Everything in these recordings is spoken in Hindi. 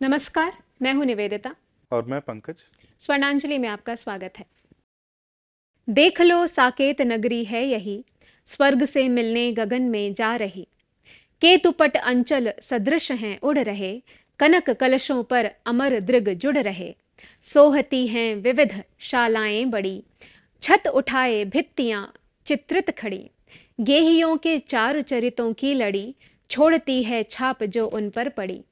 नमस्कार, मैं हूं निवेदिता। और मैं पंकज। स्वर्णांजलि में आपका स्वागत है। देख लो साकेत नगरी है यही, स्वर्ग से मिलने गगन में जा रही। केतुपट अंचल सदृश हैं उड़ रहे, कनक कलशों पर अमर दृग जुड़ रहे। सोहती हैं विविध शालाएं बड़ी, छत उठाए भित्तियां चित्रित खड़ी। गेहियों के चारु चरितों की लड़ी, छोड़ती है छाप जो उन पर पड़ी।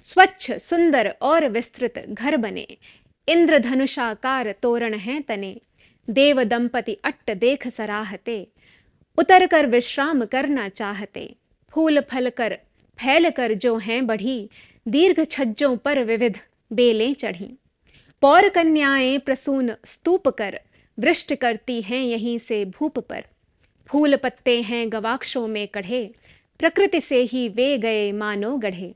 स्वच्छ सुंदर और विस्तृत घर बने, इंद्रधनुषाकार तोरण हैं तने। देव दंपति अट्ट देख सराहते, उतर कर विश्राम करना चाहते। फूल फल कर फैल कर जो हैं बढ़ी, दीर्घ छज्जों पर विविध बेलें चढ़ी। पौर कन्याएं प्रसून स्तूप कर, वृष्ट करती हैं यहीं से भूप पर। फूल पत्ते हैं गवाक्षों में कढ़े, प्रकृति से ही वे गए मानो गढ़े।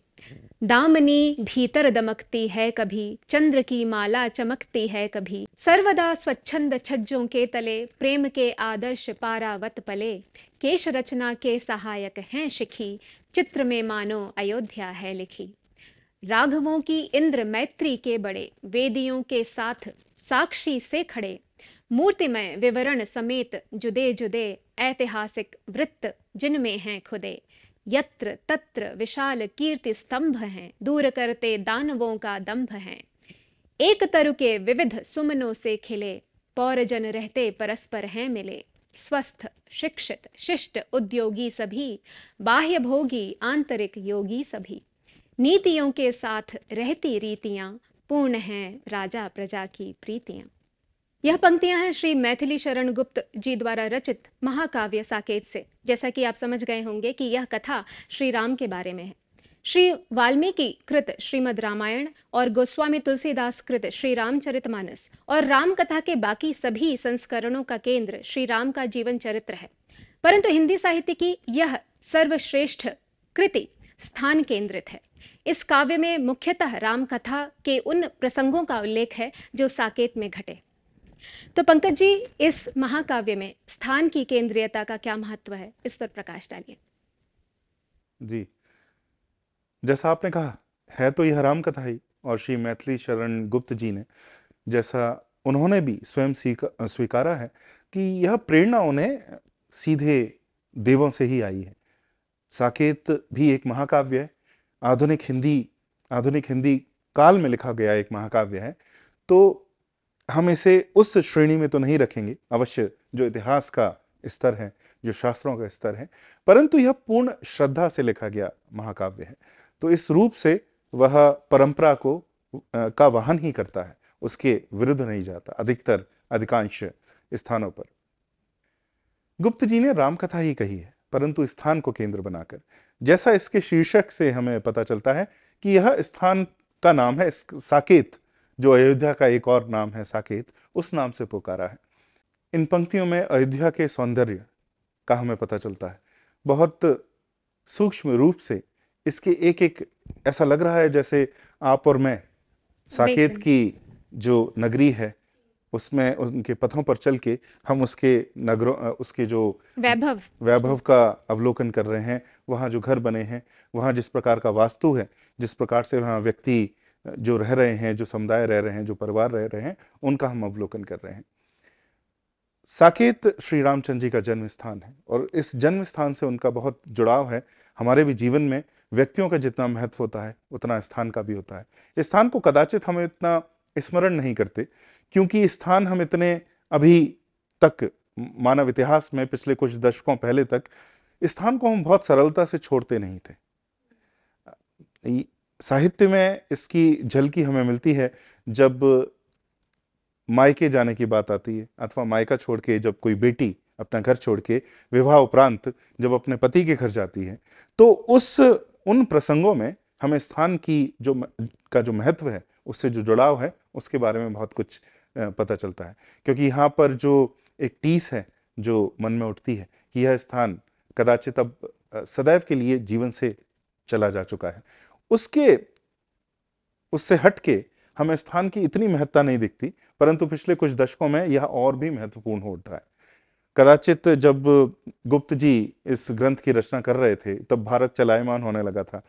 दामनी भीतर दमकती है कभी, चंद्र की माला चमकती है कभी। सर्वदा स्वच्छंद छज्जों के तले, प्रेम के आदर्श पारावत पले। केश रचना के सहायक हैं शिखी, चित्र में मानो अयोध्या है लिखी। राघवों की इंद्र मैत्री के बड़े, वेदियों के साथ साक्षी से खड़े। मूर्तिमय विवरण समेत जुदे जुदे, ऐतिहासिक वृत्त जिनमें हैं खुदे। यत्र तत्र विशाल कीर्ति स्तंभ हैं, दूर करते दानवों का दंभ हैं। एक तरु के विविध सुमनों से खिले, पौरजन रहते परस्पर हैं मिले। स्वस्थ शिक्षित शिष्ट उद्योगी सभी, बाह्य भोगी आंतरिक योगी सभी। नीतियों के साथ रहती रीतियां, पूर्ण हैं राजा प्रजा की प्रीतियां। यह पंक्तियां हैं श्री मैथिली शरण गुप्त जी द्वारा रचित महाकाव्य साकेत से। जैसा कि आप समझ गए होंगे कि यह कथा श्री राम के बारे में है। श्री वाल्मीकि कृत श्रीमद् रामायण और गोस्वामी तुलसीदास कृत श्री रामचरितमानस और राम कथा के बाकी सभी संस्करणों का केंद्र श्री राम का जीवन चरित्र है। परंतु हिंदी साहित्य की यह सर्वश्रेष्ठ कृति स्थान केंद्रित है। इस काव्य में मुख्यतः राम कथा के उन प्रसंगों का उल्लेख है जो साकेत में घटे। तो पंकज जी, इस महाकाव्य में स्थान की केंद्रीयता का क्या महत्व है, इस पर प्रकाश डालिए। जी, जैसा आपने कहा, है तो यह राम कथा ही, और श्री मैथिली शरण गुप्त जी ने, जैसा उन्होंने भी स्वयं स्वीकारा है कि यह प्रेरणा उन्हें सीधे देवों से ही आई है। साकेत भी एक महाकाव्य है, आधुनिक हिंदी काल में लिखा गया एक महाकाव्य है। तो हम इसे उस श्रेणी में तो नहीं रखेंगे, अवश्य जो इतिहास का स्तर है, जो शास्त्रों का स्तर है, परंतु यह पूर्ण श्रद्धा से लिखा गया महाकाव्य है। तो इस रूप से वह परंपरा को का वहन ही करता है, उसके विरुद्ध नहीं जाता अधिकांश स्थानों पर। गुप्त जी ने रामकथा ही कही है, परंतु स्थान को केंद्र बनाकर। जैसा इसके शीर्षक से हमें पता चलता है कि यह स्थान का नाम है साकेत, जो अयोध्या का एक और नाम है साकेत, उस नाम से पुकारा है। इन पंक्तियों में अयोध्या के सौंदर्य का हमें पता चलता है। बहुत सूक्ष्म रूप से इसके एक एक ऐसा लग रहा है जैसे आप और मैं साकेत की जो नगरी है उसमें उनके पथों पर चल के हम उसके नगरों, उसके जो वैभव का अवलोकन कर रहे हैं। वहाँ जो घर बने हैं, वहाँ जिस प्रकार का वास्तु है, जिस प्रकार से वहाँ व्यक्ति जो रह रहे हैं, जो समुदाय रह रहे हैं, जो परिवार रह रहे हैं, उनका हम अवलोकन कर रहे हैं। साकेत श्री रामचंद्र जी का जन्म स्थान है और इस जन्म स्थान से उनका बहुत जुड़ाव है। हमारे भी जीवन में व्यक्तियों का जितना महत्व होता है उतना स्थान का भी होता है। इस स्थान को कदाचित हम इतना स्मरण नहीं करते, क्योंकि स्थान हम इतने अभी तक मानव इतिहास में पिछले कुछ दशकों पहले तक स्थान को हम बहुत सरलता से छोड़ते नहीं थे। साहित्य में इसकी झलकी हमें मिलती है जब मायके जाने की बात आती है, अथवा मायका छोड़ के जब कोई बेटी अपना घर छोड़ के विवाह उपरांत जब अपने पति के घर जाती है, तो उन प्रसंगों में हमें स्थान की जो महत्व है, उससे जो जुड़ाव है, उसके बारे में बहुत कुछ पता चलता है। क्योंकि यहाँ पर जो एक टीस है जो मन में उठती है कि यह स्थान कदाचित अब सदैव के लिए जीवन से चला जा चुका है, उससे हट के हमें स्थान की इतनी महत्ता नहीं दिखती, परंतु पिछले कुछ दशकों में यह और भी महत्वपूर्ण हो उठा है। कदाचित जब गुप्त जी इस ग्रंथ की रचना कर रहे थे, तब भारत चलायमान होने लगा था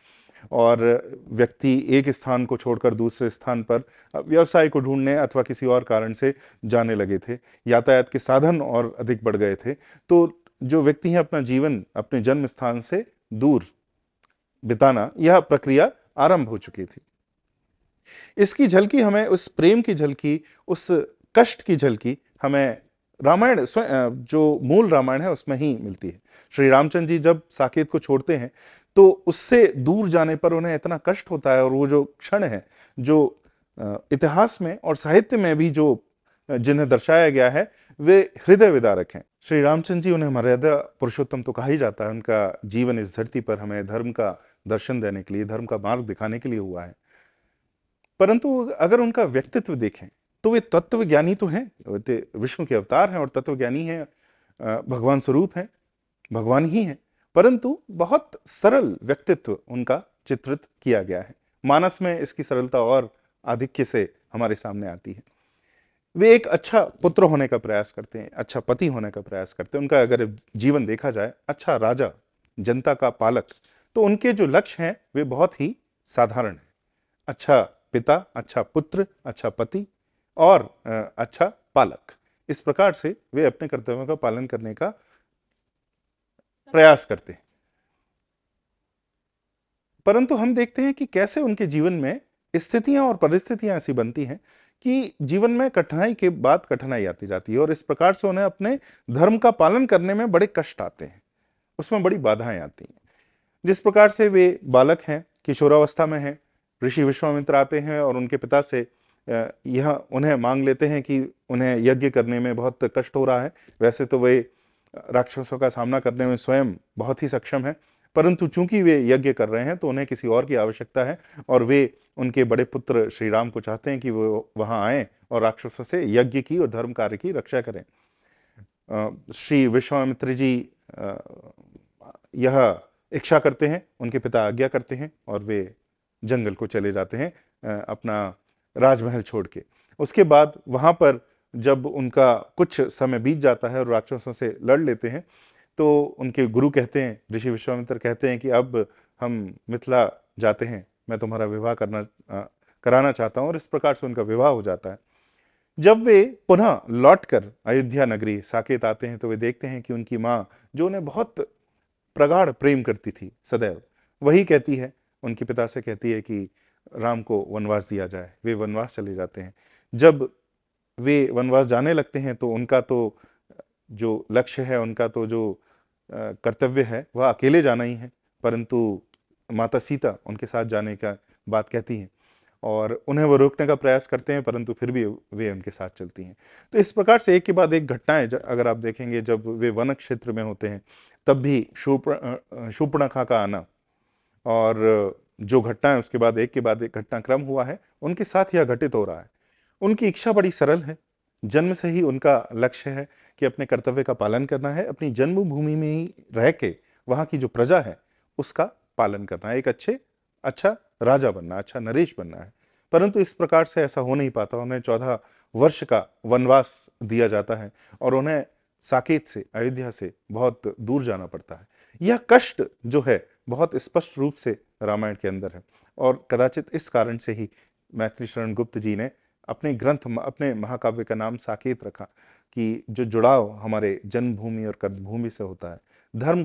और व्यक्ति एक स्थान को छोड़कर दूसरे स्थान पर व्यवसाय को ढूंढने अथवा किसी और कारण से जाने लगे थे। यातायात के साधन और अधिक बढ़ गए थे, तो जो व्यक्ति हैं अपना जीवन अपने जन्म स्थान से दूर बिताना, यह प्रक्रिया आरंभ हो चुकी थी। इसकी झलकी हमें, उस प्रेम की झलकी, उस कष्ट की झलकी हमें रामायण जो मूल रामायण है उसमें ही मिलती है। श्री रामचंद्र जी जब साकेत को छोड़ते हैं तो उससे दूर जाने पर उन्हें इतना कष्ट होता है, और वो जो क्षण है जो इतिहास में और साहित्य में भी जो जिन्हें दर्शाया गया है वे हृदय विदारक हैं। श्री रामचंद्र जी, उन्हें मर्यादा पुरुषोत्तम तो कहा ही जाता है। उनका जीवन इस धरती पर हमें धर्म का दर्शन देने के लिए, धर्म का मार्ग दिखाने के लिए हुआ है। परंतु अगर उनका व्यक्तित्व देखें तो वे तत्वज्ञानी तो हैं, विष्णु के अवतार हैं और तत्वज्ञानी हैं, भगवान स्वरूप हैं, भगवान ही हैं, परंतु बहुत सरल व्यक्तित्व उनका चित्रित किया गया है। मानस में इसकी सरलता और आधिक्य से हमारे सामने आती है। वे एक अच्छा पुत्र होने का प्रयास करते हैं, अच्छा पति होने का प्रयास करते हैं। उनका अगर जीवन देखा जाए, अच्छा राजा, जनता का पालक, तो उनके जो लक्ष्य हैं वे बहुत ही साधारण हैं। अच्छा पिता, अच्छा पुत्र, अच्छा पति और अच्छा पालक। इस प्रकार से वे अपने कर्तव्यों का पालन करने का प्रयास करते हैं। परंतु हम देखते हैं कि कैसे उनके जीवन में स्थितियां और परिस्थितियां ऐसी बनती हैं कि जीवन में कठिनाई के बाद कठिनाई आती जाती है, और इस प्रकार से उन्हें अपने धर्म का पालन करने में बड़े कष्ट आते हैं, उसमें बड़ी बाधाएं आती हैं। जिस प्रकार से वे बालक हैं, किशोरावस्था में हैं, ऋषि विश्वामित्र आते हैं और उनके पिता से यह उन्हें मांग लेते हैं कि उन्हें यज्ञ करने में बहुत कष्ट हो रहा है। वैसे तो वे राक्षसों का सामना करने में स्वयं बहुत ही सक्षम हैं, परंतु चूंकि वे यज्ञ कर रहे हैं तो उन्हें किसी और की आवश्यकता है, और वे उनके बड़े पुत्र श्री राम को चाहते हैं कि वो वहां आए और राक्षसों से यज्ञ की और धर्म कार्य की रक्षा करें। श्री विश्वामित्र जी यह इच्छा करते हैं, उनके पिता आज्ञा करते हैं और वे जंगल को चले जाते हैं अपना राजमहल छोड़ के। उसके बाद वहां पर जब उनका कुछ समय बीत जाता है और राक्षसों से लड़ लेते हैं, तो उनके गुरु कहते हैं, ऋषि विश्वामित्र कहते हैं कि अब हम मिथिला जाते हैं, मैं तुम्हारा विवाह कराना चाहता हूं, और इस प्रकार से उनका विवाह हो जाता है। जब वे पुनः लौटकर अयोध्या नगरी साकेत आते हैं तो वे देखते हैं कि उनकी माँ, जो उन्हें बहुत प्रगाढ़ प्रेम करती थी सदैव, वही कहती है, उनके पिता से कहती है कि राम को वनवास दिया जाए। वे वनवास चले जाते हैं। जब वे वनवास जाने लगते हैं तो उनका तो जो लक्ष्य है, उनका तो जो कर्तव्य है वह अकेले जाना ही है, परंतु माता सीता उनके साथ जाने का बात कहती हैं और उन्हें वो रोकने का प्रयास करते हैं, परंतु फिर भी वे उनके साथ चलती हैं। तो इस प्रकार से एक के बाद एक घटनाएं अगर आप देखेंगे, जब वे वन क्षेत्र में होते हैं तब भी शूर्पणखा का आना, और जो घटनाएं उसके बाद एक के बाद एक घटनाक्रम हुआ है, उनके साथ यह घटित हो रहा है। उनकी इच्छा बड़ी सरल है, जन्म से ही उनका लक्ष्य है कि अपने कर्तव्य का पालन करना है, अपनी जन्मभूमि में ही रह के वहां की जो प्रजा है उसका पालन करना है, एक अच्छा राजा बनना, अच्छा नरेश बनना है। परंतु इस प्रकार से ऐसा हो नहीं पाता। उन्हें 14 वर्ष का वनवास दिया जाता है और उन्हें साकेत से, अयोध्या से बहुत दूर जाना पड़ता है। यह कष्ट जो है बहुत स्पष्ट रूप से रामायण के अंदर है, और कदाचित इस कारण से ही मैथिली शरण गुप्त जी ने अपने ग्रंथ, अपने महाकाव्य का नाम साकेत रखा, कि जो जुड़ाव हमारे जन्मभूमि और कर्मभूमि से होता है, धर्म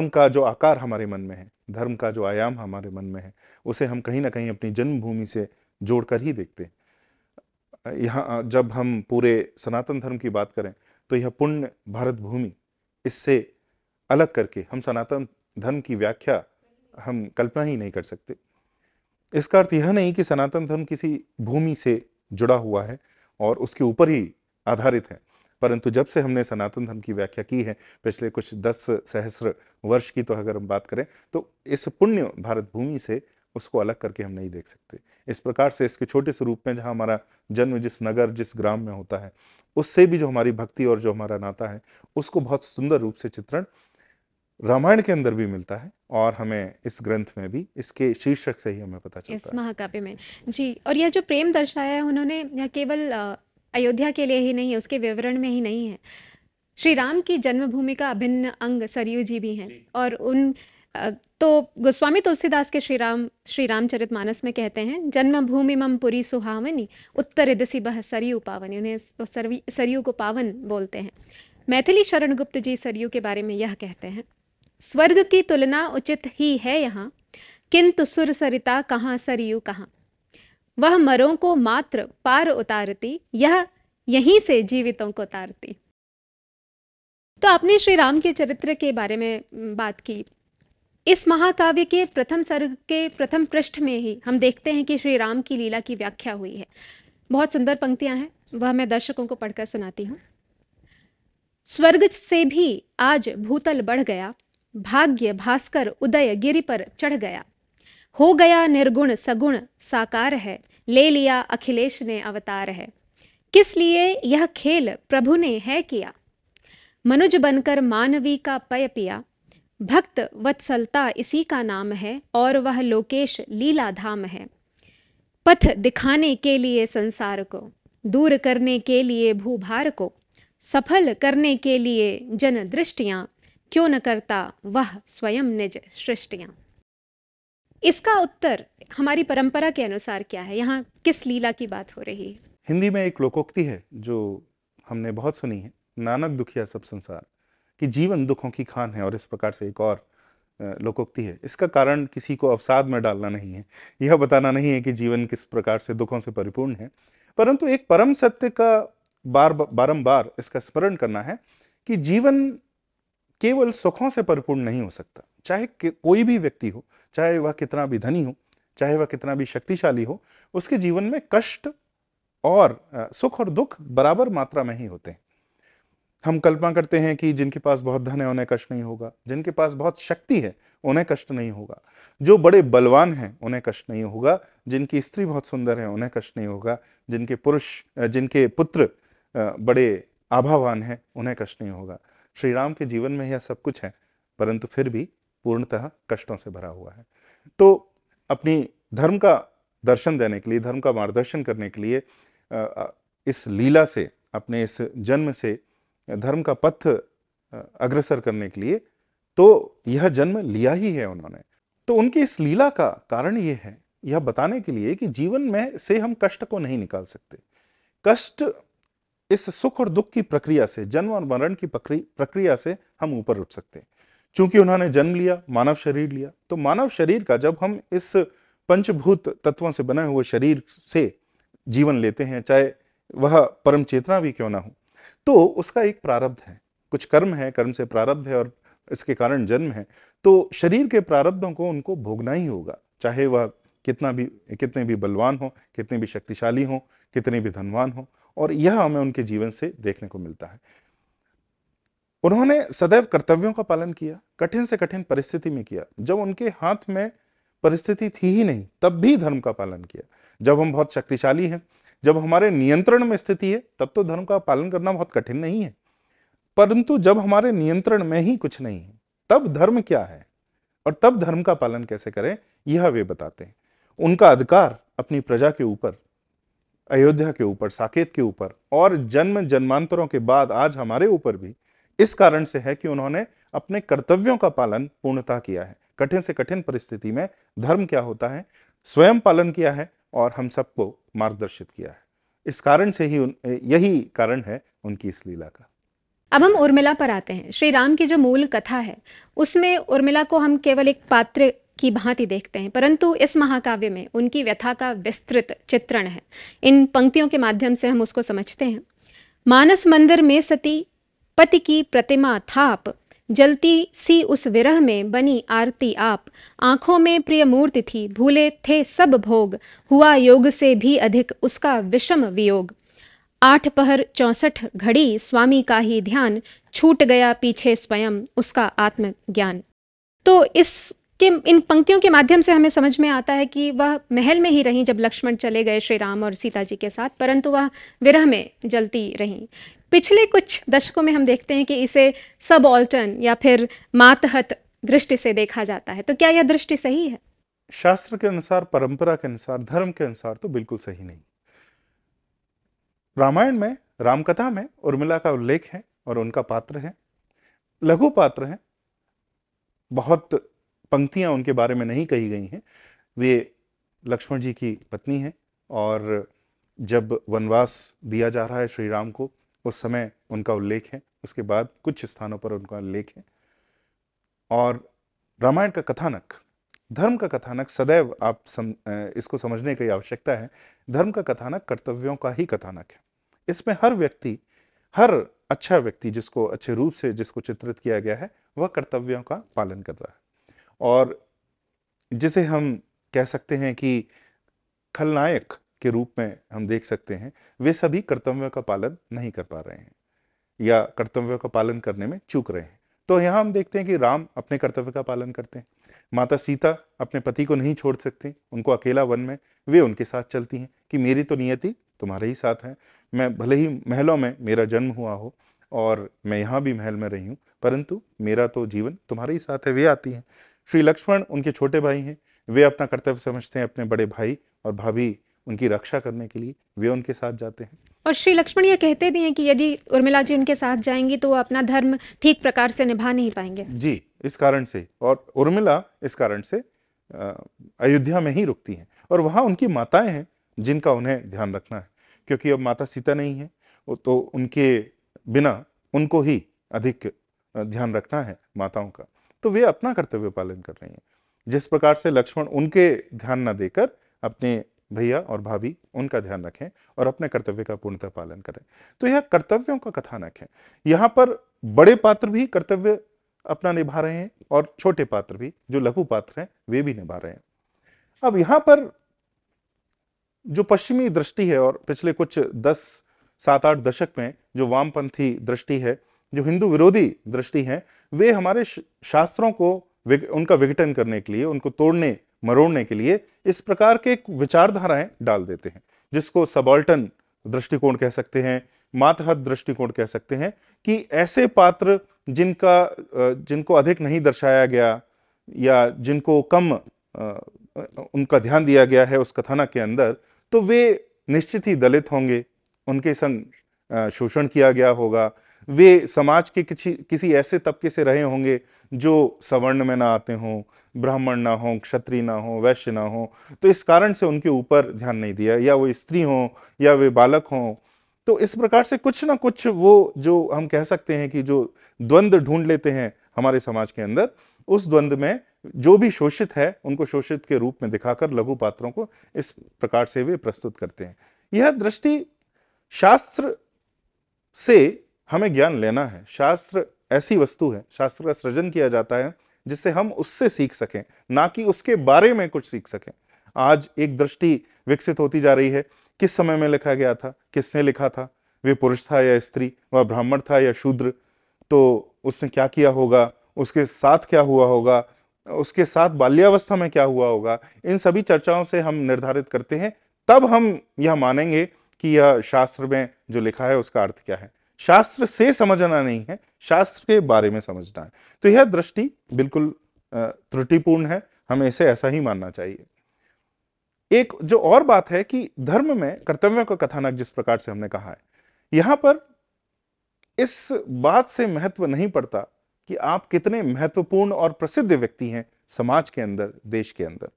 का जो आकार हमारे मन में है, धर्म का जो आयाम हमारे मन में है, उसे हम कहीं ना कहीं अपनी जन्मभूमि से जोड़कर ही देखते हैं। यहाँ जब हम पूरे सनातन धर्म की बात करें तो यह पुण्य भारत भूमि, इससे अलग करके हम सनातन धर्म की व्याख्या हम कल्पना ही नहीं कर सकते। इसका अर्थ यह नहीं कि सनातन धर्म किसी भूमि से जुड़ा हुआ है और उसके ऊपर ही आधारित है, परंतु जब से हमने सनातन धर्म की व्याख्या की है पिछले कुछ 10 सहस्र वर्ष की, तो अगर हम बात करें तो इस पुण्य भारत भूमि से उसको अलग करके हम नहीं देख सकते। इस प्रकार से इसके छोटे स्वरूप में जहाँ हमारा जन्म जिस नगर, जिस ग्राम में होता है, उससे भी जो हमारी भक्ति और जो हमारा नाता है, उसको बहुत सुंदर रूप से चित्रण रामायण के अंदर भी मिलता है, और हमें इस ग्रंथ में भी इसके शीर्षक से ही हमें पता चलता इस है। महाकाव्य में जी। और यह जो प्रेम दर्शाया है उन्होंने, यह केवल अयोध्या के लिए ही नहीं है, उसके विवरण में ही नहीं है। श्री राम की जन्मभूमि का अभिन्न अंग सरयू जी भी हैं, और तो गोस्वामी तुलसीदास के श्री रामचरितमानस में कहते हैं, जन्मभूमि मम पुरी सुहावनी, उत्तर दिशि बह सरयू पावनी। उन्हें सरयू को पावन बोलते हैं। मैथिली शरण गुप्त जी सरयू के बारे में यह कहते हैं, स्वर्ग की तुलना उचित ही है यहाँ, किंतु सुर सरिता कहाँ सरयू कहाँ। वह मरों को मात्र पार उतारती, यह यहीं से जीवितों को उतारती। तो आपने श्री राम के चरित्र के बारे में बात की। इस महाकाव्य के प्रथम सर्ग के प्रथम पृष्ठ में ही हम देखते हैं कि श्री राम की लीला की व्याख्या हुई है। बहुत सुंदर पंक्तियां हैं, वह मैं दर्शकों को पढ़कर सुनाती हूँ। स्वर्ग से भी आज भूतल बढ़ गया, भाग्य भास्कर उदय गिरि पर चढ़ गया। हो गया निर्गुण सगुण साकार है, ले लिया अखिलेश ने अवतार है। किस लिए यह खेल प्रभु ने है किया, मनुज बनकर मानवी का पय पिया। भक्त वत्सलता इसी का नाम है, और वह लोकेश लीला धाम है। पथ दिखाने के लिए संसार को, दूर करने के लिए भूभार को, सफल करने के लिए जन दृष्टियां, क्यों न करता वह स्वयं निज सृष्टियां। इसका उत्तर हमारी परंपरा के अनुसार क्या है? यहाँ किस लीला की बात हो रही है? हिंदी में एक लोकोक्ति है जो हमने बहुत सुनी है, नानक दुखिया सब संसार, कि जीवन दुखों की खान है। और इस प्रकार से एक और लोकोक्ति है। इसका कारण किसी को अवसाद में डालना नहीं है, यह बताना नहीं है कि जीवन किस प्रकार से दुखों से परिपूर्ण है, परंतु एक परम सत्य का बारंबार इसका स्मरण करना है कि जीवन केवल सुखों से परिपूर्ण नहीं हो सकता। चाहे कोई भी व्यक्ति हो, चाहे वह कितना भी धनी हो, चाहे वह कितना भी शक्तिशाली हो, उसके जीवन में कष्ट और सुख और दुख बराबर मात्रा में ही होते हैं। हम कल्पना करते हैं कि जिनके पास बहुत धन है उन्हें कष्ट नहीं होगा, जिनके पास बहुत शक्ति है उन्हें कष्ट नहीं होगा, जो बड़े बलवान हैं उन्हें कष्ट नहीं होगा, जिनकी स्त्री बहुत सुंदर है उन्हें कष्ट नहीं होगा, जिनके पुत्र बड़े आभावान हैं उन्हें कष्ट नहीं होगा। श्री राम के जीवन में यह सब कुछ है, परंतु फिर भी पूर्णतः कष्टों से भरा हुआ है। तो अपनी धर्म का दर्शन देने के लिए, धर्म का मार्गदर्शन करने के लिए, इस लीला से, अपने इस जन्म से धर्म का पथ अग्रसर करने के लिए तो यह जन्म लिया ही है उन्होंने। तो उनकी इस लीला का कारण यह है, यह बताने के लिए कि जीवन में से हम कष्ट को नहीं निकाल सकते। कष्ट इस सुख और दुख की प्रक्रिया से, जन्म और मरण की प्रक्रिया से हम ऊपर उठ सकते हैं। चूंकि उन्होंने जन्म लिया, मानव शरीर लिया, तो मानव शरीर का जब हम इस पंचभूत तत्वों से बने हुए शरीर से जीवन लेते हैं, चाहे वह परम चेतना भी क्यों ना हो, तो उसका एक प्रारब्ध है, कुछ कर्म है, कर्म से प्रारब्ध है और इसके कारण जन्म है। तो शरीर के प्रारब्धों को उनको भोगना ही होगा, चाहे वह कितने भी बलवान हो, कितने भी शक्तिशाली हो, कितने भी धनवान हो। और यह हमें उनके जीवन से देखने को मिलता है। उन्होंने सदैव कर्तव्यों का पालन किया, कठिन से कठिन परिस्थिति में किया। जब उनके हाथ में परिस्थिति थी ही नहीं, तब भी धर्म का पालन किया। जब हम बहुत शक्तिशाली हैं, जब हमारे नियंत्रण में स्थिति है, तब तो धर्म का पालन करना बहुत कठिन नहीं है, परंतु जब हमारे नियंत्रण में ही कुछ नहीं है, तब धर्म क्या है और तब धर्म का पालन कैसे करें, यह वे बताते हैं। उनका अधिकार अपनी प्रजा के ऊपर, अयोध्या के ऊपर, साकेत के ऊपर और जन्म जन्मांतरों के बाद आज हमारे ऊपर भी इस कारण से है कि उन्होंने अपने कर्तव्यों का पालन पूर्णतः किया है। कठिन से कठिन परिस्थिति में धर्म क्या होता है स्वयं पालन किया है और हम सबको मार्गदर्शित किया है। इस कारण से ही यही कारण है उनकी इस लीला का। अब हम उर्मिला पर आते हैं। श्री राम की जो मूल कथा है उसमें उर्मिला को हम केवल एक पात्र की भांति देखते हैं, परंतु इस महाकाव्य में उनकी व्यथा का विस्तृत चित्रण है। इन पंक्तियों के माध्यम से हम उसको समझते हैं। मानस मंदिर में सती पति की प्रतिमा थाप, जलती सी उस विरह में बनी आरती आप। आंखों में प्रिय मूर्ति थी, भूले थे सब भोग, हुआ योग से भी अधिक उसका विषम वियोग। 8 पहर 64 घड़ी स्वामी का ही ध्यान, छूट गया पीछे स्वयं उसका आत्मज्ञान। तो इन पंक्तियों के माध्यम से हमें समझ में आता है कि वह महल में ही रहीं जब लक्ष्मण चले गए श्री राम और सीता जी के साथ, परंतु वह विरह में जलती रहीं। पिछले कुछ दशकों में हम देखते हैं कि इसे सबऑल्टर्न या फिर मातहत दृष्टि से देखा जाता है। तो क्या यह दृष्टि सही है? शास्त्र के अनुसार, परंपरा के अनुसार, धर्म के अनुसार तो बिल्कुल सही नहीं। रामायण में, रामकथा में उर्मिला का उल्लेख है और उनका पात्र है, लघु पात्र है, बहुत पंक्तियां उनके बारे में नहीं कही गई हैं। वे लक्ष्मण जी की पत्नी हैं और जब वनवास दिया जा रहा है श्री राम को, उस समय उनका उल्लेख है। उसके बाद कुछ स्थानों पर उनका उल्लेख है। और रामायण का कथानक, धर्म का कथानक सदैव इसको समझने की आवश्यकता है। धर्म का कथानक कर्तव्यों का ही कथानक है। इसमें हर व्यक्ति, हर अच्छा व्यक्ति जिसको अच्छे रूप से जिसको चित्रित किया गया है, वह कर्तव्यों का पालन कर रहा है। और जिसे हम कह सकते हैं कि खलनायक के रूप में हम देख सकते हैं, वे सभी कर्तव्यों का पालन नहीं कर पा रहे हैं या कर्तव्यों का पालन करने में चूक रहे हैं। तो यहां हम देखते हैं कि राम अपने कर्तव्य का पालन करते हैं। माता सीता अपने पति को नहीं छोड़ सकती, उनको अकेला वन में वे उनके साथ चलती हैं कि मेरी तो नियति तुम्हारे ही साथ है। मैं भले ही महलों में मेरा जन्म हुआ हो और मैं यहाँ भी महल में रही हूँ, परंतु मेरा तो जीवन तुम्हारे ही साथ है। वे आती हैं। श्री लक्ष्मण उनके छोटे भाई हैं, वे अपना कर्तव्य समझते हैं अपने बड़े भाई और भाभी उनकी रक्षा करने के लिए वे उनके साथ जाते हैं। और श्री लक्ष्मण ये कहते भी हैं कि यदि उर्मिला जी उनके साथ जाएंगी तो वो अपना धर्म ठीक प्रकार से निभा नहीं पाएंगे। जी, इस कारण से, और उर्मिला इस कारण से अयोध्या में ही रुकती हैं और वहां उनकी माताएं हैं जिनका उन्हें ध्यान रखना है, क्योंकि अब माता सीता नहीं है तो उनके बिना उनको ही अधिक ध्यान रखना है माताओं का। तो वे अपना कर्तव्य पालन कर रही हैं। जिस प्रकार से लक्ष्मण उनके ध्यान न देकर अपने भैया और भाभी उनका ध्यान रखें और अपने कर्तव्य का पूर्णतः पालन करें। तो यह कर्तव्यों का कथानक है। यहाँ पर बड़े पात्र भी कर्तव्य अपना निभा रहे हैं और छोटे पात्र भी, जो लघु पात्र हैं, वे भी निभा रहे हैं। अब यहां पर जो पश्चिमी दृष्टि है और पिछले कुछ 7-8 दशक में जो वामपंथी दृष्टि है, जो हिंदू विरोधी दृष्टि है, वे हमारे शास्त्रों को उनका विघटन करने के लिए, उनको तोड़ने मरोड़ने के लिए इस प्रकार के विचारधाराएं डाल देते हैं, जिसको सबॉल्टन दृष्टिकोण कह सकते हैं, मातहत दृष्टिकोण कह सकते हैं, कि ऐसे पात्र जिनको अधिक नहीं दर्शाया गया या जिनको कम उनका ध्यान दिया गया है उस कथानक के अंदर, तो वे निश्चित ही दलित होंगे, उनके संग शोषण किया गया होगा, वे समाज के किसी ऐसे तबके से रहे होंगे जो सवर्ण में ना आते हों, ब्राह्मण ना हो, क्षत्रिय ना हो, वैश्य ना हो, तो इस कारण से उनके ऊपर ध्यान नहीं दिया, या वो स्त्री हो या वे बालक हों। तो इस प्रकार से कुछ ना कुछ वो जो हम कह सकते हैं कि जो द्वंद्व ढूंढ लेते हैं हमारे समाज के अंदर, उस द्वंद्व में जो भी शोषित है उनको शोषित के रूप में दिखाकर लघु पात्रों को इस प्रकार से वे प्रस्तुत करते हैं। यह दृष्टि, शास्त्र से हमें ज्ञान लेना है। शास्त्र ऐसी वस्तु है, शास्त्र का सृजन किया जाता है जिससे हम उससे सीख सकें, ना कि उसके बारे में कुछ सीख सकें। आज एक दृष्टि विकसित होती जा रही है, किस समय में लिखा गया था, किसने लिखा था, वे पुरुष था या स्त्री, वह ब्राह्मण था या शूद्र, तो उसने क्या किया होगा, उसके साथ क्या हुआ होगा, उसके साथ बाल्यावस्था में क्या हुआ होगा, इन सभी चर्चाओं से हम निर्धारित करते हैं। तब हम यह मानेंगे कि यह शास्त्र में जो लिखा है उसका अर्थ क्या है। शास्त्र से समझना नहीं है, शास्त्र के बारे में समझना है। तो यह दृष्टि बिल्कुल त्रुटिपूर्ण है, हमें इसे ऐसा ही मानना चाहिए। एक जो और बात है कि धर्म में कर्तव्यों का कथानक जिस प्रकार से हमने कहा है, यहां पर इस बात से महत्व नहीं पड़ता कि आप कितने महत्वपूर्ण और प्रसिद्ध व्यक्ति हैं समाज के अंदर, देश के अंदर।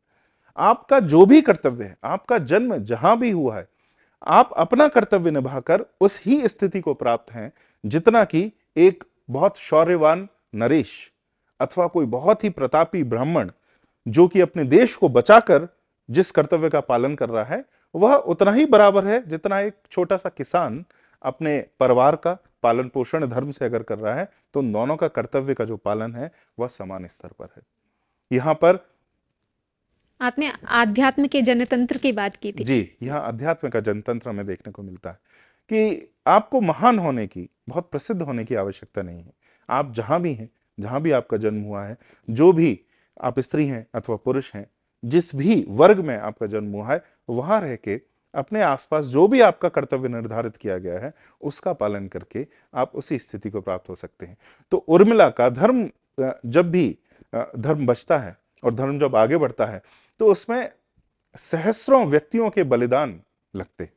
आपका जो भी कर्तव्य है, आपका जन्म जहां भी हुआ है, आप अपना कर्तव्य निभाकर उस ही स्थिति को प्राप्त हैं जितना कि एक बहुत शौर्यवान नरेश अथवा कोई बहुत ही प्रतापी ब्राह्मण जो कि अपने देश को बचाकर जिस कर्तव्य का पालन कर रहा है, वह उतना ही बराबर है जितना एक छोटा सा किसान अपने परिवार का पालन पोषण धर्म से अगर कर रहा है। तो दोनों का कर्तव्य का जो पालन है वह समान स्तर पर है। यहां पर आपने आध्यात्म के जनतंत्र की बात की थी। जी, यहाँ अध्यात्म का जनतंत्र हमें देखने को मिलता है कि आपको महान होने की, बहुत प्रसिद्ध होने की आवश्यकता नहीं है। आप जहां भी हैं, जहां भी आपका जन्म हुआ है, जो भी आप स्त्री हैं अथवा पुरुष हैं, जिस भी वर्ग में आपका जन्म हुआ है, वहां रह के अपने आसपास जो भी आपका कर्तव्य निर्धारित किया गया है उसका पालन करके आप उसी स्थिति को प्राप्त हो सकते हैं। तो उर्मिला का धर्म, जब भी धर्म बचता है और धर्म जब आगे बढ़ता है, तो उसमें सहस्रों व्यक्तियों के बलिदान लगते हैं।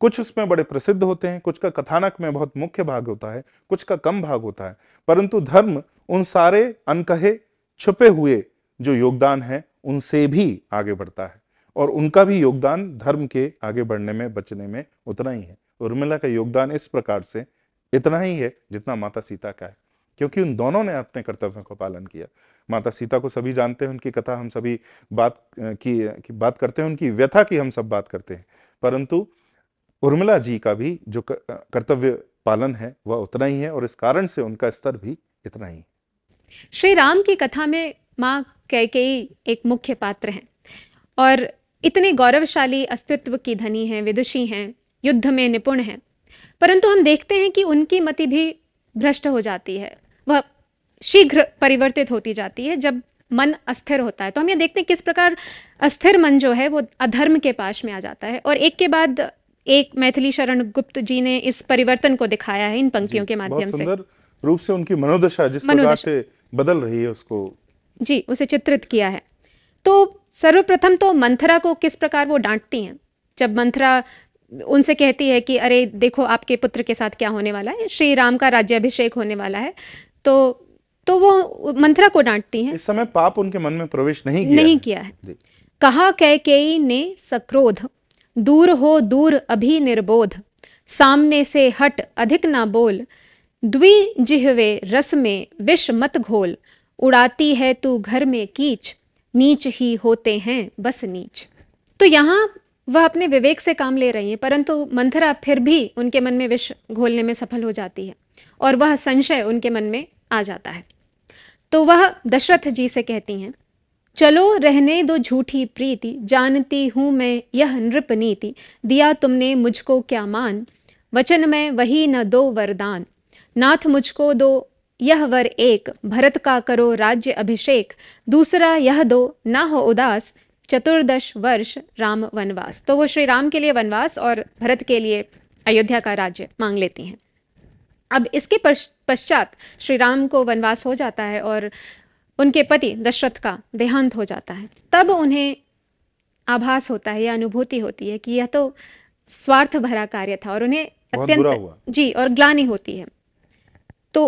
कुछ उसमें बड़े प्रसिद्ध होते हैं, कुछ का कथानक में बहुत मुख्य भाग होता है, कुछ का कम भाग होता है, परंतु धर्म उन सारे अनकहे छुपे हुए जो योगदान है उनसे भी आगे बढ़ता है, और उनका भी योगदान धर्म के आगे बढ़ने में, बचने में उतना ही है। उर्मिला का योगदान इस प्रकार से इतना ही है जितना माता सीता का है, क्योंकि उन दोनों ने अपने कर्तव्यों का पालन किया। माता सीता को सभी जानते हैं, उनकी कथा हम सभी की बात करते हैं, उनकी व्यथा की हम सब बात करते हैं, परंतु उर्मिला जी का भी जो कर्तव्य पालन है वह उतना ही है, और इस कारण से उनका स्तर भी इतना ही है। श्री राम की कथा में माँ कैकेयी एक मुख्य पात्र हैं और इतने गौरवशाली अस्तित्व की धनी हैं, विदुषी हैं, युद्ध में निपुण हैं, परंतु हम देखते हैं कि उनकी मति भी भ्रष्ट हो जाती है, वह शीघ्र परिवर्तित होती जाती है जब मन अस्थिर होता है। तो हम ये देखते हैं किस प्रकार अस्थिर मन जो है वो अधर्म के पाश में आ जाता है, और एक के बाद एक मैथिली शरण गुप्त जी ने इस परिवर्तन को दिखाया है इन पंक्तियों के माध्यम से। सुंदर रूप से उनकी मनोदशा जिस प्रकार से बदल रही है उसको जी उसे चित्रित किया है। तो सर्वप्रथम तो मंथरा को किस प्रकार वो डांटती हैं जब मंथरा उनसे कहती है कि अरे देखो आपके पुत्र के साथ क्या होने वाला है, श्री राम का राज्याभिषेक होने वाला है, तो वो मंथरा को डांटती हैं। इस समय पाप उनके मन में प्रवेश नहीं किया है। कहा कैकेयी ने सक्रोध, दूर हो दूर अभी निर्बोध, सामने से हट अधिक ना बोल, द्विजिह्वे रस में विष मत घोल, उड़ाती है तू घर में कीच, नीच ही होते हैं बस नीच। तो यहाँ वह अपने विवेक से काम ले रही हैं, परंतु मंथरा फिर भी उनके मन में विष घोलने में सफल हो जाती है और वह संशय उनके मन में आ जाता है। तो वह दशरथ जी से कहती हैं, चलो रहने दो झूठी प्रीति, जानती हूं मैं यह नृप नीति, दिया तुमने मुझको क्या मान, वचन में वही न दो वरदान, नाथ मुझको दो यह वर एक, भरत का करो राज्य अभिषेक, दूसरा यह दो ना हो उदास, 14 वर्ष राम वनवास। तो वो श्री राम के लिए वनवास और भरत के लिए अयोध्या का राज्य मांग लेती हैं। अब इसके पश्चात श्री राम को वनवास हो जाता है और उनके पति दशरथ का देहांत हो जाता है। तब उन्हें आभास होता है या अनुभूति होती है कि यह तो स्वार्थ भरा कार्य था और उन्हें अत्यंत जी और ग्लानि होती है। तो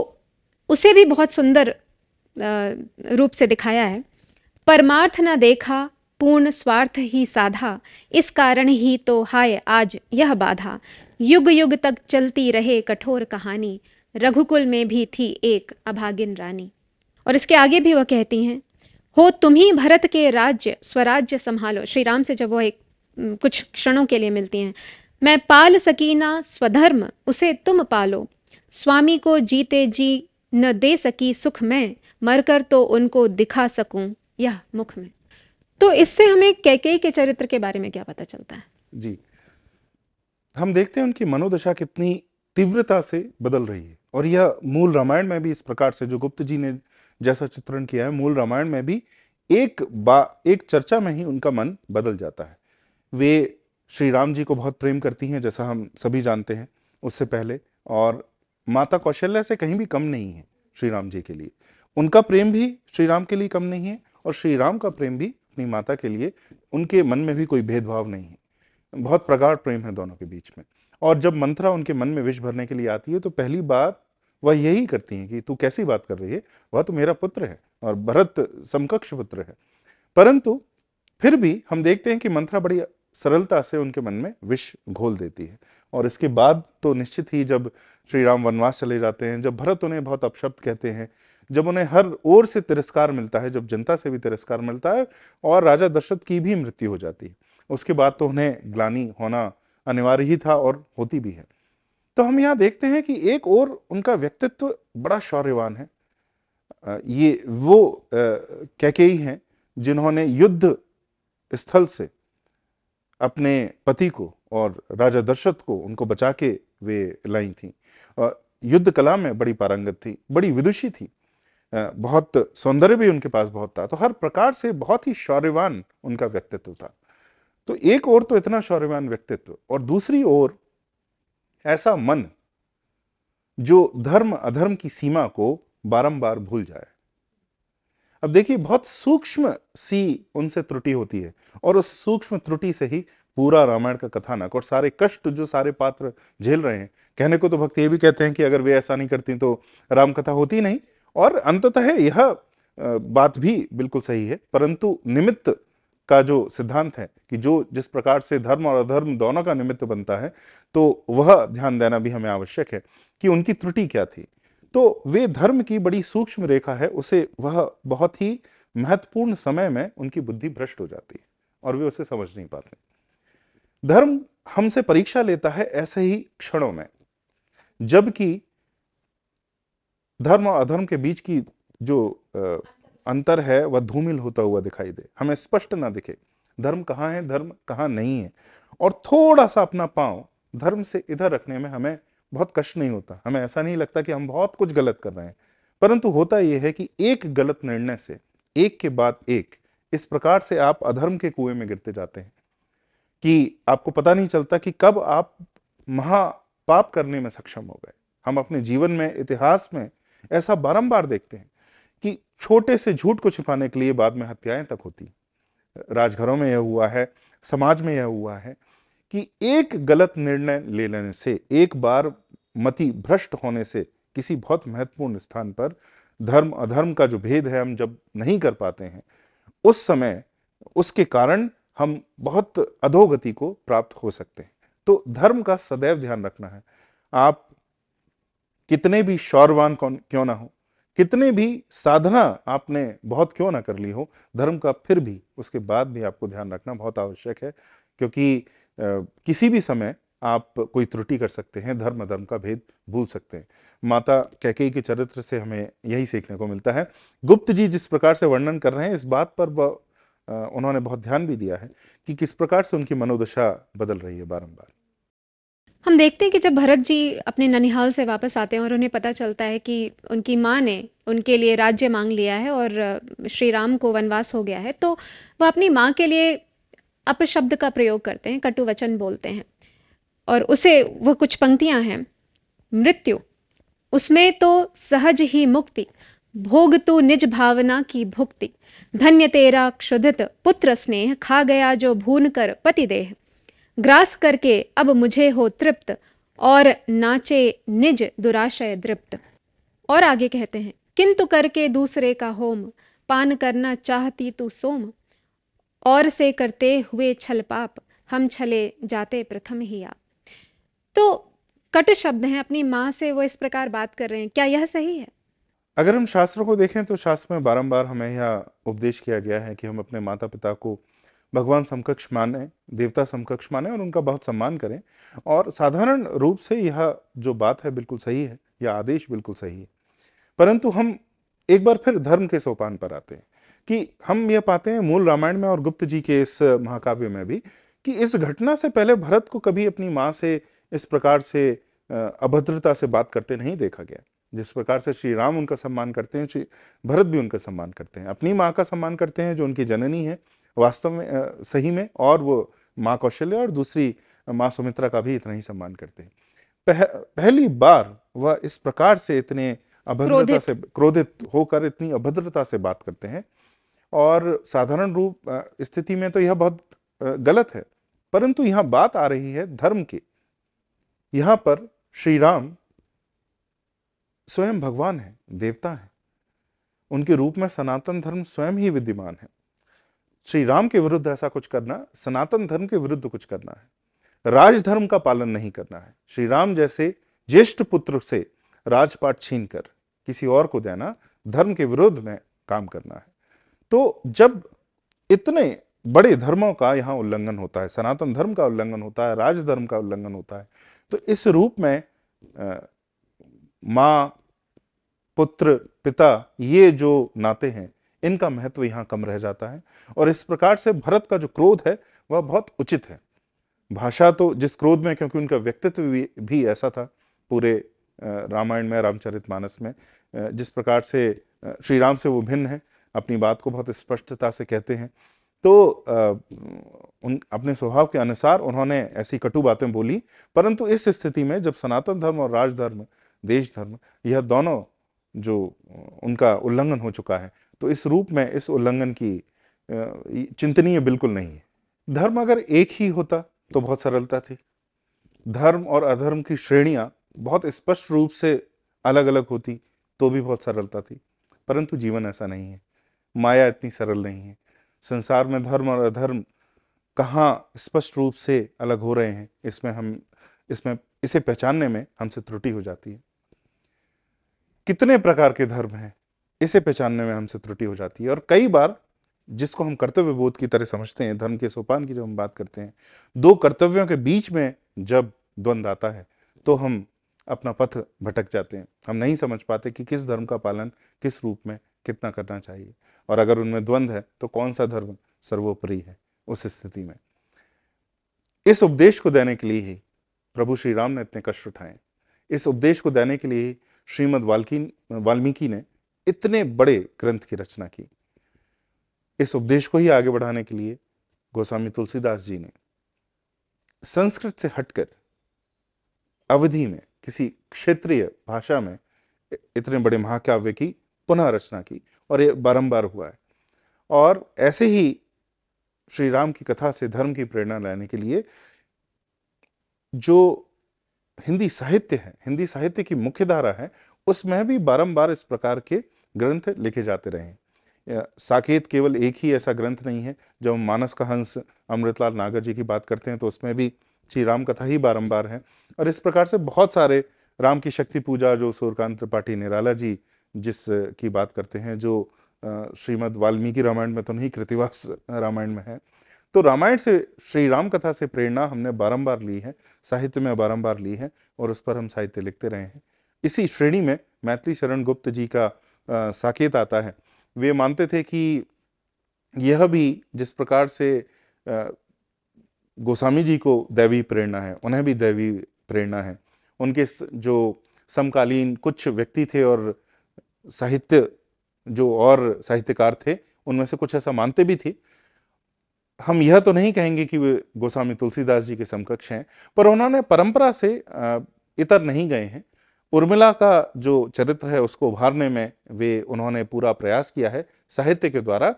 उसे भी बहुत सुंदर रूप से दिखाया है। परमार्थ न देखा पूर्ण स्वार्थ ही साधा, इस कारण ही तो हाय आज यह बाधा, युग युग तक चलती रहे कठोर कहानी, रघुकुल में भी थी एक अभागिन रानी। और इसके आगे भी वह कहती हैं, हो तुम ही भरत के राज्य स्वराज्य संभालो। श्री राम से जब वो एक कुछ क्षणों के लिए मिलती हैं, मैं पाल सकी ना स्वधर्म उसे तुम पालो, स्वामी को जीते जी न दे सकी सुख में, मरकर तो उनको दिखा सकूं यह मुख में। तो इससे हमें कैकेयी के चरित्र के बारे में क्या पता चलता है? जी, हम देखते हैं उनकी मनोदशा कितनी तीव्रता से बदल रही है, और यह मूल रामायण में भी इस प्रकार से जो गुप्त जी ने जैसा चित्रण किया है, मूल रामायण में भी एक चर्चा में ही उनका मन बदल जाता है। वे श्री राम जी को बहुत प्रेम करती हैं, जैसा हम सभी जानते हैं उससे पहले, और माता कौशल्या से कहीं भी कम नहीं है श्री राम जी के लिए। उनका प्रेम भी श्री राम के लिए कम नहीं है, और श्री राम का प्रेम भी अपनी माता के लिए, उनके मन में भी कोई भेदभाव नहीं है, बहुत प्रगाढ़ प्रेम है दोनों के बीच में। और जब मंथरा उनके मन में विष भरने के लिए आती है तो पहली बात वह यही करती हैं कि तू कैसी बात कर रही है, वह तो मेरा पुत्र है और भरत समकक्ष पुत्र है। परंतु फिर भी हम देखते हैं कि मंथरा बड़ी सरलता से उनके मन में विष घोल देती है। और इसके बाद तो निश्चित ही जब श्री राम वनवास चले जाते हैं, जब भरत उन्हें बहुत अपशब्द कहते हैं, जब उन्हें हर ओर से तिरस्कार मिलता है, जब जनता से भी तिरस्कार मिलता है और राजा दशरथ की भी मृत्यु हो जाती है, उसके बाद तो उन्हें ग्लानि होना अनिवार्य ही था और होती भी है। तो हम यहाँ देखते हैं कि एक और उनका व्यक्तित्व बड़ा शौर्यवान है। ये वो कैकेयी हैं जिन्होंने युद्ध स्थल से अपने पति को और राजा दशरथ को, उनको बचा के वे लाई थी। युद्ध कला में बड़ी पारंगत थी, बड़ी विदुषी थी, बहुत सौंदर्य भी उनके पास बहुत था, तो हर प्रकार से बहुत ही शौर्यवान उनका व्यक्तित्व था। तो एक ओर तो इतना शौर्यवान व्यक्तित्व, और दूसरी ओर ऐसा मन जो धर्म अधर्म की सीमा को बारंबार भूल जाए। अब देखिए, बहुत सूक्ष्म सी उनसे त्रुटि होती है, और उस सूक्ष्म त्रुटि से ही पूरा रामायण का कथानक और सारे कष्ट जो सारे पात्र झेल रहे हैं। कहने को तो भक्त ये भी कहते हैं कि अगर वे ऐसा नहीं करती तो राम कथा होती नहीं, और अंततः यह बात भी बिल्कुल सही है, परंतु निमित्त का जो सिद्धांत है कि जो जिस प्रकार से धर्म और अधर्म दोनों का निमित्त बनता है, तो वह ध्यान देना भी हमें आवश्यक है कि उनकी त्रुटि क्या थी। तो वे धर्म की बड़ी सूक्ष्म रेखा है, उसे वह बहुत ही महत्वपूर्ण समय में उनकी बुद्धि भ्रष्ट हो जाती है और वे उसे समझ नहीं पाते। धर्म हमसे परीक्षा लेता है ऐसे ही क्षणों में, जबकि धर्म और अधर्म के बीच की जो अंतर है वह धूमिल होता हुआ दिखाई दे, हमें स्पष्ट ना दिखे धर्म कहाँ है, धर्म कहाँ नहीं है। और थोड़ा सा अपना पांव धर्म से इधर रखने में हमें बहुत कष्ट नहीं होता, हमें ऐसा नहीं लगता कि हम बहुत कुछ गलत कर रहे हैं। परंतु होता यह है कि एक गलत निर्णय से एक के बाद एक इस प्रकार से आप अधर्म के कुएं में गिरते जाते हैं कि आपको पता नहीं चलता कि कब आप महापाप करने में सक्षम हो गए। हम अपने जीवन में, इतिहास में ऐसा बारंबार देखते हैं कि छोटे से झूठ को छिपाने के लिए बाद में हत्याएं तक होती। राजघरों में यह हुआ है, समाज में यह हुआ है कि एक गलत निर्णय ले लेने से, एक बार मति भ्रष्ट होने से किसी बहुत महत्वपूर्ण स्थान पर धर्म अधर्म का जो भेद है हम जब नहीं कर पाते हैं, उस समय उसके कारण हम बहुत अधोगति को प्राप्त हो सकते हैं। तो धर्म का सदैव ध्यान रखना है। आप कितने भी शौर्यवान क्यों ना हो, कितने भी साधना आपने बहुत क्यों ना कर ली हो, धर्म का फिर भी उसके बाद भी आपको ध्यान रखना बहुत आवश्यक है, क्योंकि किसी भी समय आप कोई त्रुटि कर सकते हैं, धर्म अधर्म का भेद भूल सकते हैं। माता कैकेयी के चरित्र से हमें यही सीखने को मिलता है। गुप्त जी जिस प्रकार से वर्णन कर रहे हैं, इस बात पर उन्होंने बहुत ध्यान भी दिया है कि किस प्रकार से उनकी मनोदशा बदल रही है बारंबार। हम देखते हैं कि जब भरत जी अपने ननिहाल से वापस आते हैं और उन्हें पता चलता है कि उनकी माँ ने उनके लिए राज्य मांग लिया है और श्री राम को वनवास हो गया है, तो वह अपनी माँ के लिए अपशब्द का प्रयोग करते हैं, कटु वचन बोलते हैं। और उसे वह कुछ पंक्तियां हैं, मृत्यु उसमें तो सहज ही मुक्ति, भोग तू निज भावना की भुक्ति, धन्य तेरा क्षुधित पुत्र स्नेह, खा गया जो भून कर पति देह, ग्रास करके अब मुझे हो तृप्त, और नाचे निज दुराशय दृप्त। और आगे कहते हैं, किंतु करके दूसरे का होम, पान करना चाहती तू सोम, और से करते हुए छल पाप, हम छले जाते प्रथम ही आप। तो कटु शब्द हैं, अपनी माँ से वो इस प्रकार बात कर रहे हैं, क्या यह सही है? अगर हम शास्त्रों को देखें तो शास्त्र में बारंबार हमें यह उपदेश किया गया है कि हम अपने माता पिता को भगवान समकक्ष माने, देवता समकक्ष माने और उनका बहुत सम्मान करें। और साधारण रूप से यह जो बात है बिल्कुल सही है, यह आदेश बिल्कुल सही है। परंतु हम एक बार फिर धर्म के सोपान पर आते हैं कि हम यह पाते हैं मूल रामायण में और गुप्त जी के इस महाकाव्य में भी कि इस घटना से पहले भरत को कभी अपनी माँ से इस प्रकार से अभद्रता से बात करते नहीं देखा गया। जिस प्रकार से श्री राम उनका सम्मान करते हैं, श्री भरत भी उनका सम्मान करते हैं, अपनी माँ का सम्मान करते हैं जो उनकी जननी है वास्तव में, सही में, और वो माँ कौशल्या और दूसरी माँ सुमित्रा का भी इतना ही सम्मान करते हैं। पहली बार वह इस प्रकार से इतने अभद्रता से क्रोधित होकर इतनी अभद्रता से बात करते हैं। और साधारण रूप स्थिति में तो यह बहुत गलत है, परंतु यहां बात आ रही है धर्म की। यहां पर श्री राम स्वयं भगवान है, देवता है, उनके रूप में सनातन धर्म स्वयं ही विद्यमान है। श्री राम के विरुद्ध ऐसा कुछ करना, सनातन धर्म के विरुद्ध कुछ करना है, राजधर्म का पालन नहीं करना है। श्री राम जैसे ज्येष्ठ पुत्र से राजपाट छीनकर किसी और को देना धर्म के विरुद्ध में काम करना है। तो जब इतने बड़े धर्मों का यहां उल्लंघन होता है, सनातन धर्म का उल्लंघन होता है, राजधर्म का उल्लंघन होता है, तो इस रूप में मां, पुत्र, पिता, ये जो नाते हैं इनका महत्व यहां कम रह जाता है। और इस प्रकार से भरत का जो क्रोध है वह बहुत उचित है। भाषा तो जिस क्रोध में, क्योंकि उनका व्यक्तित्व भी ऐसा था पूरे रामायण में, रामचरितमानस में, जिस प्रकार से श्री राम से वो भिन्न है, अपनी बात को बहुत स्पष्टता से कहते हैं। तो उन अपने स्वभाव के अनुसार उन्होंने ऐसी कटु बातें बोली। परंतु इस स्थिति में जब सनातन धर्म और राजधर्म, देश धर्म, यह दोनों जो उनका उल्लंघन हो चुका है, तो इस रूप में इस उल्लंघन की चिंतनीय बिल्कुल नहीं है। धर्म अगर एक ही होता तो बहुत सरलता थी। धर्म और अधर्म की श्रेणियां बहुत स्पष्ट रूप से अलग अलग होती तो भी बहुत सरलता थी। परंतु जीवन ऐसा नहीं है। माया इतनी सरल नहीं है। संसार में धर्म और अधर्म कहाँ स्पष्ट रूप से अलग हो रहे हैं, इसमें इसे पहचानने में हमसे त्रुटि हो जाती है। कितने प्रकार के धर्म हैं, इसे पहचानने में हमसे त्रुटि हो जाती है। और कई बार जिसको हम कर्तव्य बोध की तरह समझते हैं, धर्म के सोपान की जब हम बात करते हैं, दो कर्तव्यों के बीच में जब द्वंद्व आता है तो हम अपना पथ भटक जाते हैं। हम नहीं समझ पाते कि किस धर्म का पालन किस रूप में कितना करना चाहिए, और अगर उनमें द्वंद्व है तो कौन सा धर्म सर्वोपरि है। उस स्थिति में इस उपदेश को देने के लिए ही प्रभु श्री राम ने इतने कष्ट उठाए। इस उपदेश को देने के लिए ही श्रीमद् वाल्मीकि ने इतने बड़े ग्रंथ की रचना की। इस उपदेश को ही आगे बढ़ाने के लिए गोस्वामी तुलसीदास जी ने संस्कृत से हटकर अवधि में किसी क्षेत्रीय भाषा में इतने बड़े महाकाव्य की पुनः रचना की, और ये बारंबार हुआ है। और ऐसे ही श्री राम की कथा से धर्म की प्रेरणा लेने के लिए जो हिंदी साहित्य है, हिंदी साहित्य की मुख्य धारा है, उसमें भी बारंबार इस प्रकार के ग्रंथ लिखे जाते रहे। साकेत केवल एक ही ऐसा ग्रंथ नहीं है। जब हम मानस का हंस अमृतलाल नागर जी की बात करते हैं तो उसमें भी श्री राम कथा ही बारंबार है। और इस प्रकार से बहुत सारे, राम की शक्ति पूजा जो सूर्यकांत त्रिपाठी निराला जी जिस की बात करते हैं, जो श्रीमद् वाल्मीकि रामायण में तो नहीं, कृतिवास रामायण में है। तो रामायण से, श्री राम कथा से प्रेरणा हमने बारंबार ली है, साहित्य में बारंबार ली है, और उस पर हम साहित्य लिखते रहे हैं। इसी श्रेणी में मैथिली शरण गुप्त जी का साकेत आता है। वे मानते थे कि यह भी जिस प्रकार से गोस्वामी जी को दैवी प्रेरणा है, उन्हें भी दैवी प्रेरणा है। उनके जो समकालीन कुछ व्यक्ति थे और साहित्य जो और साहित्यकार थे, उनमें से कुछ ऐसा मानते भी थे। हम यह तो नहीं कहेंगे कि वे गोस्वामी तुलसीदास जी के समकक्ष हैं, पर उन्होंने परंपरा से इतर नहीं गए हैं। उर्मिला का जो चरित्र है उसको उभारने में उन्होंने पूरा प्रयास किया है साहित्य के द्वारा,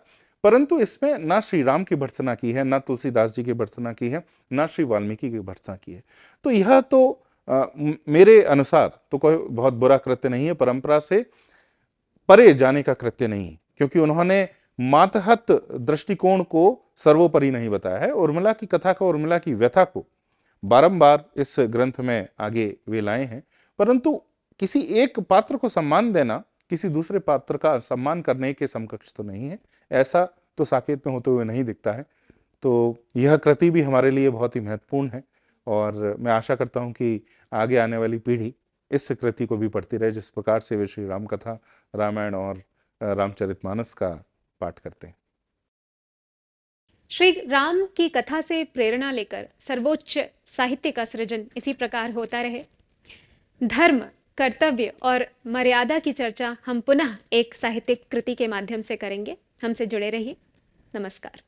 परंतु इसमें ना श्री राम की भर्त्सना की है, ना तुलसीदास जी की भर्त्सना की है, ना श्री वाल्मीकि की भर्त्सना की है। तो यह तो मेरे अनुसार तो कोई बहुत बुरा कृत्य नहीं है, परंपरा से परे जाने का कृत्य नहीं, क्योंकि उन्होंने मातहत दृष्टिकोण को सर्वोपरि नहीं बताया है। उर्मिला की कथा को, उर्मिला की व्यथा को बारंबार इस ग्रंथ में आगे वे लाए हैं, परंतु किसी एक पात्र को सम्मान देना किसी दूसरे पात्र का सम्मान करने के समकक्ष तो नहीं है। ऐसा तो साकेत में होते हुए नहीं दिखता है। तो यह कृति भी हमारे लिए बहुत ही महत्वपूर्ण है, और मैं आशा करता हूं कि आगे आने वाली पीढ़ी इस कृति को भी पढ़ती रहे, जिस प्रकार से वे श्री राम कथा, रामायण और रामचरितमानस का पाठ करते हैं। श्री राम की कथा से प्रेरणा लेकर सर्वोच्च साहित्य का सृजन इसी प्रकार होता रहे। धर्म, कर्तव्य और मर्यादा की चर्चा हम पुनः एक साहित्यिक कृति के माध्यम से करेंगे। हमसे जुड़े रहिए। नमस्कार।